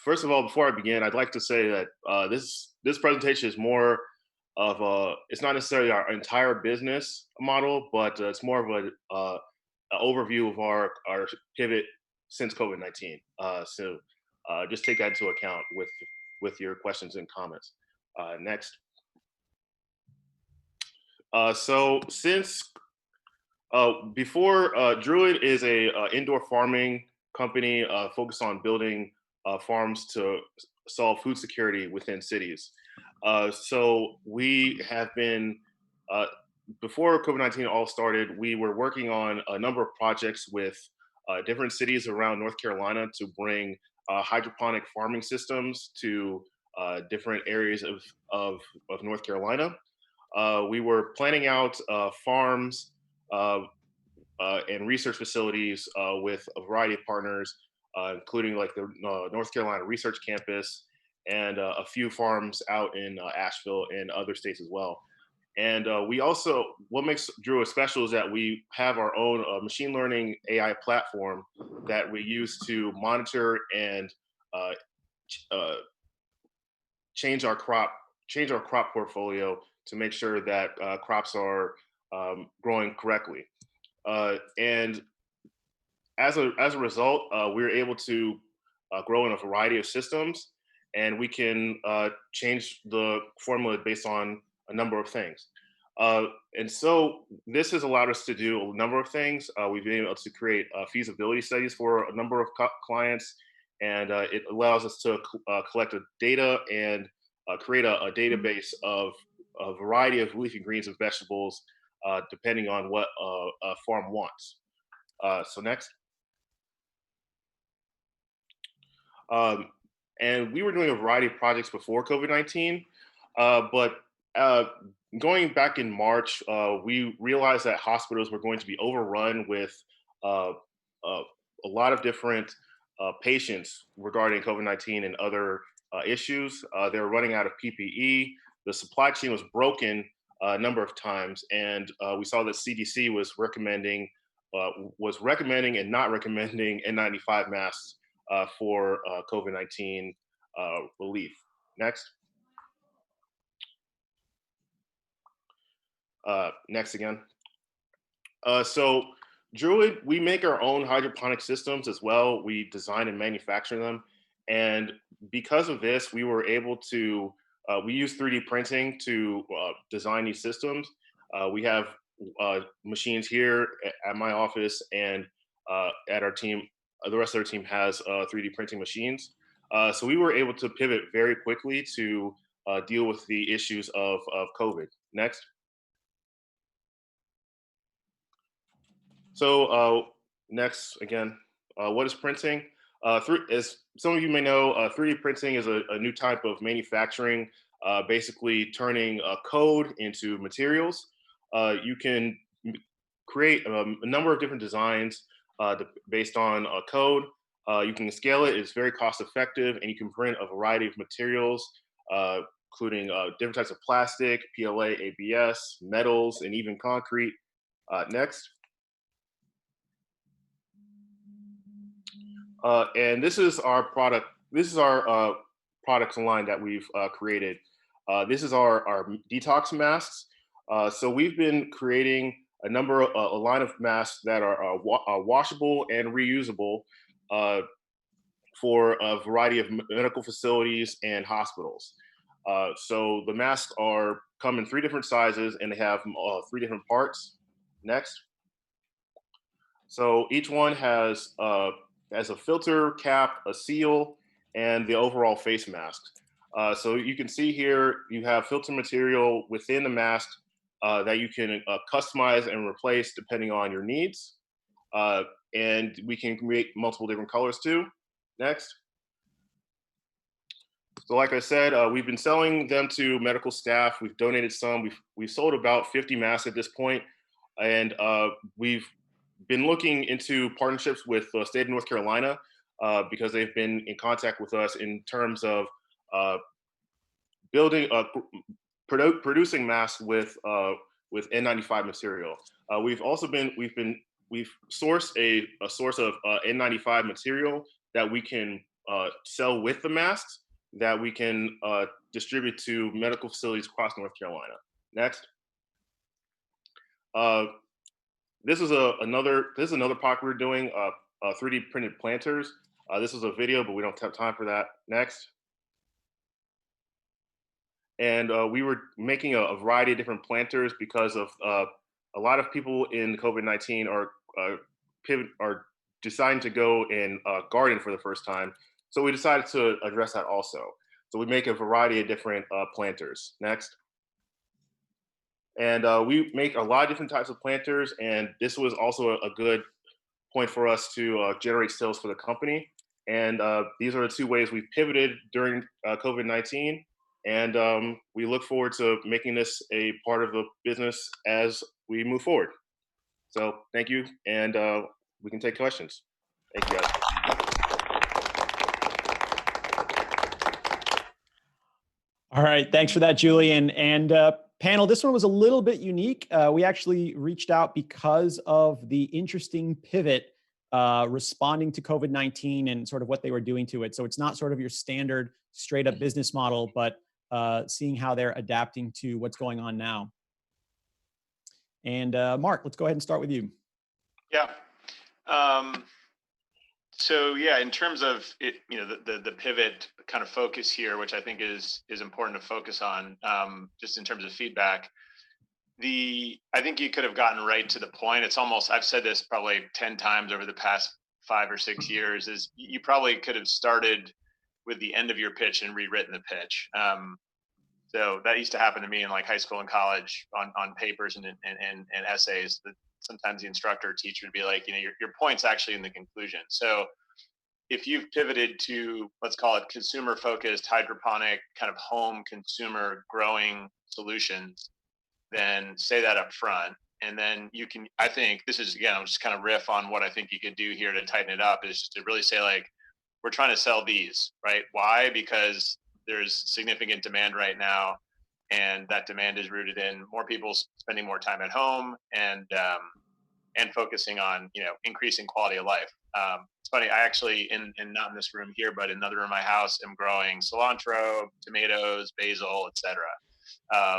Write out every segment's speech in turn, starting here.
First of all, before I begin, I'd like to say that this presentation is more of it's not necessarily our entire business model, but it's more of an overview of our pivot since COVID-19. So just take that into account with your questions and comments. Next. So since before Druid is a indoor farming company focused on building farms to solve food security within cities. So we have been uh, before COVID-19 all started. We were working on a number of projects with different cities around North Carolina to bring hydroponic farming systems to different areas of North Carolina. We were planning out farms uh, and research facilities with a variety of partners, including like the North Carolina Research Campus and a few farms out in Asheville and other states as well. And we also, what makes Druid special is that we have our own machine learning AI platform that we use to monitor and uh, uh, change our crop change our crop portfolio to make sure that crops are growing correctly. And as a result, we're able to grow in a variety of systems, and we can change the formula based on a number of things. And so this has allowed us to do a number of things. We've been able to create feasibility studies for a number of clients, and it allows us to collect data and create a database of a variety of leafy greens and vegetables, depending on what a farm wants. So next. Um, and we were doing a variety of projects before COVID-19, but going back in March, we realized that hospitals were going to be overrun with uh, uh, a lot of different patients regarding COVID-19 and other issues. They were running out of PPE. The supply chain was broken a number of times, and we saw that CDC was recommending and not recommending N95 masks for COVID-19 relief. Next. Next again. So Druid, we make our own hydroponic systems as well. We design and manufacture them. And because of this, we were able to, we use 3D printing to design these systems. We have machines here at my office and at our team. The rest of our team has 3D printing machines. So we were able to pivot very quickly to deal with the issues of COVID. Next. So next, again, what is printing? As some of you may know, 3D printing is a new type of manufacturing, basically turning code into materials. You can create a number of different designs based on code. You can scale it. It's very cost effective, and you can print a variety of materials, including different types of plastic, PLA, ABS, metals, and even concrete. Next. And this is our product. This is our products line that we've created. This is our Detox Masks. So we've been creating a line of masks that are washable and reusable for a variety of medical facilities and hospitals. So the masks come in 3 different sizes, and they have 3 different parts. Next. So each one has a filter cap, a seal, and the overall face mask. So you can see here, you have filter material within the mask that you can customize and replace depending on your needs. And we can create multiple different colors too. Next. So like I said, we've been selling them to medical staff. We've donated some. We've sold about 50 masks at this point, and we've been looking into partnerships with the state of North Carolina because they've been in contact with us in terms of building, producing masks with N95 material. We've sourced a source of N95 material that we can sell with the masks that we can distribute to medical facilities across North Carolina. Next. This is another product we're doing, 3D printed planters. This is a video, but we don't have time for that. Next. And we were making a variety of different planters because of a lot of people in COVID-19 are deciding to go and garden for the first time. So we decided to address that also. So we make a variety of different planters. Next. And we make a lot of different types of planters, and this was also a good point for us to generate sales for the company. And these are the two ways we pivoted during COVID-19. And we look forward to making this a part of the business as we move forward. So thank you, and we can take questions. Thank you, guys. All right, thanks for that, Julian. And panel, this one was a little bit unique. We actually reached out because of the interesting pivot responding to COVID-19 and sort of what they were doing to it. So it's not sort of your standard straight up business model, but seeing how they're adapting to what's going on now. And Mark, let's go ahead and start with you. Yeah. So yeah, in terms of it, the pivot kind of focus here, which I think is important to focus on, just in terms of feedback. I think you could have gotten right to the point. It's almost, I've said this probably 10 times over the past 5 or 6 years, is you probably could have started with the end of your pitch and rewritten the pitch. So that used to happen to me in like high school and college on papers and essays. That sometimes the instructor or teacher would be like, your point's actually in the conclusion. So if you've pivoted to, let's call it consumer focused, hydroponic, kind of home consumer growing solutions, then say that up front. And then you can, I think this is, again, I'll just kind of riff on what I think you could do here to tighten it up, is just to really say like, we're trying to sell these, right? Why? Because there's significant demand right now. And that demand is rooted in more people spending more time at home and focusing on, increasing quality of life. It's funny, I actually, in not in this room here, but in another room in my house, am growing cilantro, tomatoes, basil, etc.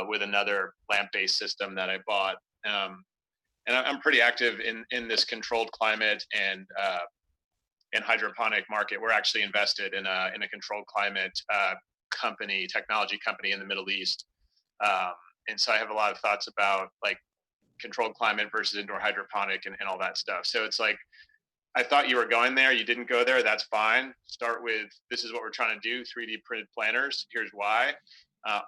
With another lamp-based system that I bought. And I'm pretty active in this controlled climate and hydroponic market. We're actually invested in a controlled climate technology company in the Middle East. And so I have a lot of thoughts about like controlled climate versus indoor hydroponic and all that stuff. So it's like, I thought you were going there. You didn't go there. That's fine. Start with, this is what we're trying to do. 3D printed planters. Here's why.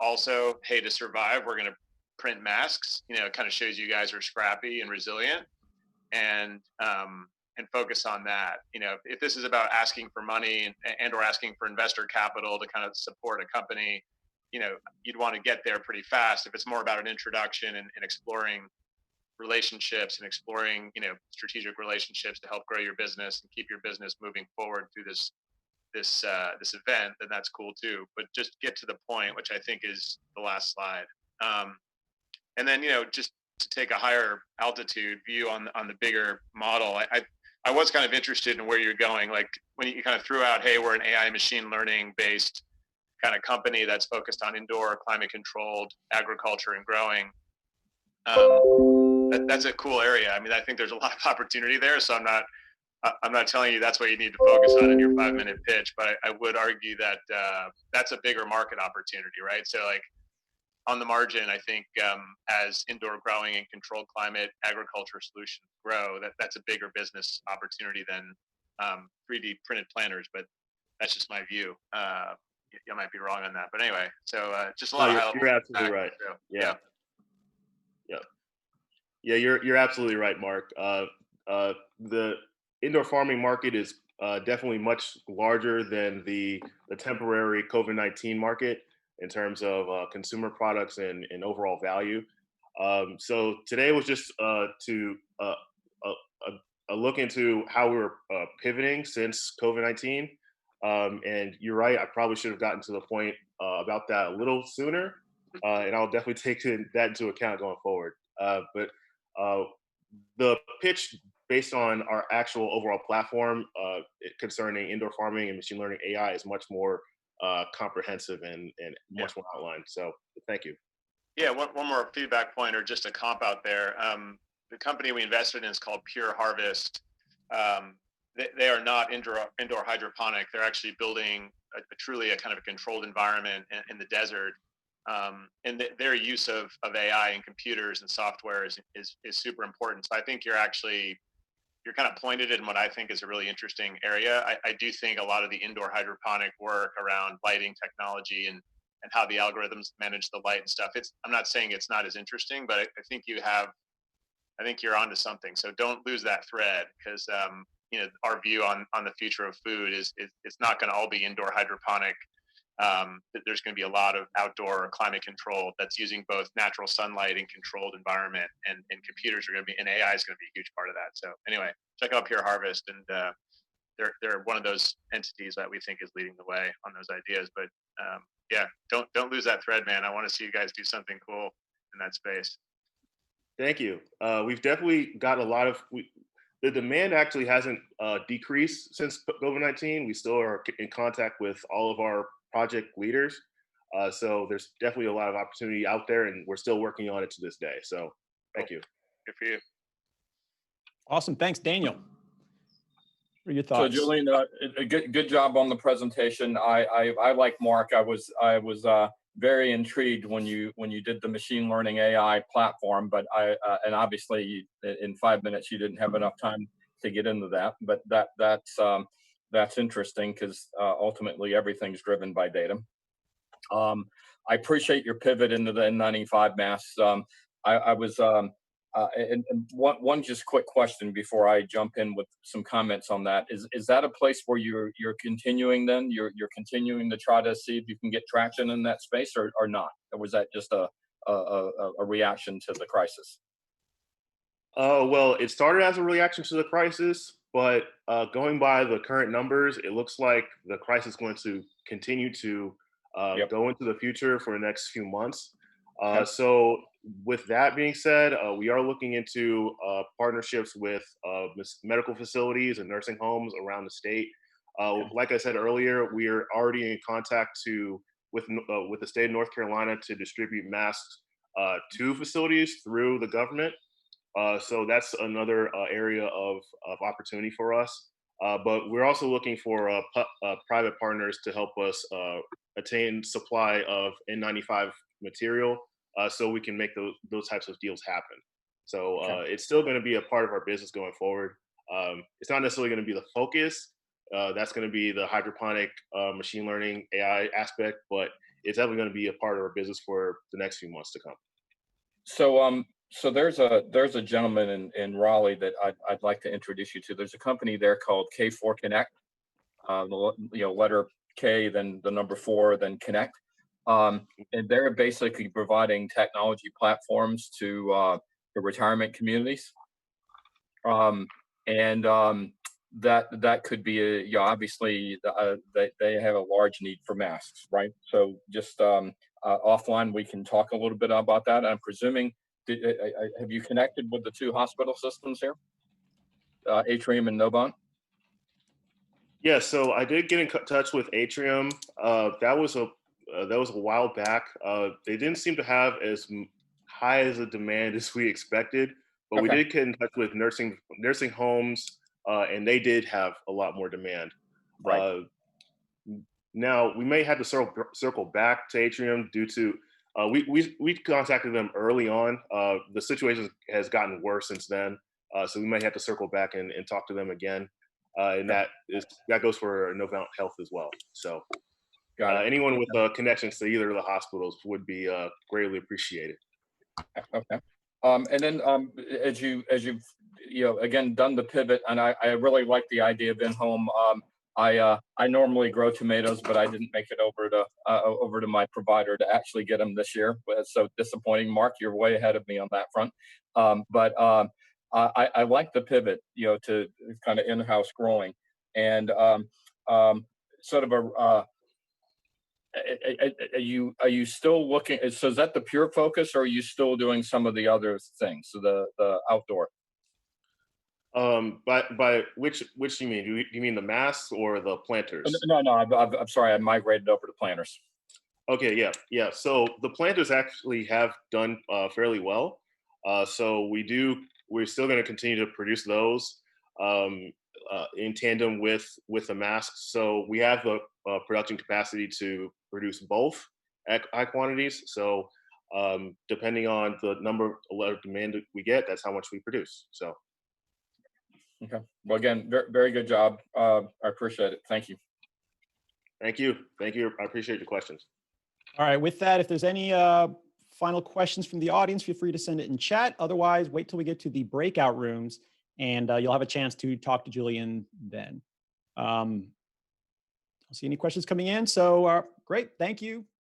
Also, hey, to survive, we're going to print masks. It kind of shows you guys are scrappy and resilient, and focus on that. If this is about asking for money and or asking for investor capital to kind of support a company, you'd want to get there pretty fast. If it's more about an introduction and exploring relationships and exploring, strategic relationships to help grow your business and keep your business moving forward through this event, then that's cool too. But just get to the point, which I think is the last slide. And then, just to take a higher altitude view on the bigger model, I was kind of interested in where you're going. Like when you kind of threw out, hey, we're an AI machine learning based kind of company that's focused on indoor climate controlled agriculture and growing. That's a cool area. I mean, I think there's a lot of opportunity there. So I'm not telling you that's what you need to focus on in your 5-minute pitch, but I would argue that that's a bigger market opportunity, right? So like on the margin, I think as indoor growing and controlled climate agriculture solutions grow, that's a bigger business opportunity than 3D printed planters, but that's just my view. You might be wrong on that, but anyway, so just a lot of high level. You're absolutely right. So, yeah. Yeah, you're absolutely right, Mark. The indoor farming market is definitely much larger than the temporary COVID-19 market in terms of consumer products and overall value. So today was just to a look into how we were pivoting since COVID-19. And you're right, I probably should have gotten to the point about that a little sooner. And I'll definitely take that into account going forward. But the pitch based on our actual overall platform concerning indoor farming and machine learning AI is much more comprehensive and much more outlined. So thank you. Yeah, one more feedback point or just a comp out there. The company we invested in is called Pure Harvest. They are not indoor hydroponic. They're actually building truly a kind of a controlled environment in the desert. And their use of AI and computers and software is super important. So I think you're kind of pointed in what I think is a really interesting area. I do think a lot of the indoor hydroponic work around lighting technology and how the algorithms manage the light and stuff. I'm not saying it's not as interesting, but I think you're onto something. So don't lose that thread, because our view on the future of food is it's not going to all be indoor hydroponic. There's going to be a lot of outdoor climate control that's using both natural sunlight and controlled environment, and computers are going to be, and AI is going to be a huge part of that. So anyway, check out Pure Harvest, and they're one of those entities that we think is leading the way on those ideas. But yeah, don't lose that thread, man. I want to see you guys do something cool in that space. Thank you. We've definitely got a lot of, the demand actually hasn't decreased since COVID-19. We still are in contact with all of our project leaders. So there's definitely a lot of opportunity out there, and we're still working on it to this day. So thank you. Good for you. Awesome. Thanks, Daniel. What are your thoughts? So Julian, a good job on the presentation. I like Mark. I was very intrigued when you did the machine learning AI platform, but and obviously in 5 minutes you didn't have enough time to get into that. But that's interesting, because ultimately everything's driven by data. I appreciate your pivot into the N95 masks. I was and one just quick question before I jump in with some comments on that. Is that a place where you're continuing then? You're continuing to try to see if you can get traction in that space, or not? Or was that just a reaction to the crisis? Well, it started as a reaction to the crisis, but going by the current numbers, it looks like the crisis is going to continue to go into the future for the next few months. So with that being said, we are looking into partnerships with medical facilities and nursing homes around the state. Like I said earlier, we are already in contact with the state of North Carolina to distribute masks to facilities through the government. So that's another area of opportunity for us. But we're also looking for private partners to help us attain supply of N95 material, so we can make those types of deals happen. So it's still going to be a part of our business going forward. It's not necessarily going to be the focus. That's going to be the hydroponic machine learning AI aspect, but it's definitely going to be a part of our business for the next few months to come. So there's a gentleman in Raleigh that I'd like to introduce you to. There's a company there called K4 Connect. Letter K, then the number 4, then Connect. And they're basically providing technology platforms to the retirement communities. That could be obviously they have a large need for masks, right? So just offline we can talk a little bit about that. I'm presuming, have you connected with the 2 hospital systems here, Atrium and Novant? Yeah, so I did get in touch with Atrium. That was a while back. They didn't seem to have as high as a demand as we expected, but we did get in touch with nursing homes, and they did have a lot more demand. Right. Now we may have to circle back to Atrium due to we contacted them early on. The situation has gotten worse since then, so we may have to circle back and talk to them again. And that goes for Novant Health as well. So anyone with connections to either of the hospitals would be greatly appreciated. Okay. And then as you've again done the pivot, and I really like the idea of in-home. I normally grow tomatoes, but I didn't make it over to my provider to actually get them this year. It's so disappointing. Mark, you're way ahead of me on that front. But I like the pivot, to kind of in-house growing, and sort of are you still looking? So is that the pure focus, or are you still doing some of the other things? So the outdoor. By which you mean? Do you mean the masks or the planters? No, no, I'm sorry, I migrated over to planters. Okay, yeah, yeah. So the planters actually have done fairly well. So we're still going to continue to produce those um, in tandem with the masks. So we have the production capacity to produce both at high quantities. So depending on the number of demand that we get, that's how much we produce. So Okay. Well, again, very, very good job. I appreciate it. Thank you. thank you, thank you. I appreciate your questions. All right, with that, if there's any final questions from the audience, feel free to send it in chat. Otherwise, wait till we get to the breakout rooms and you'll have a chance to talk to Julian then. I don't see any questions coming in. So great, thank you.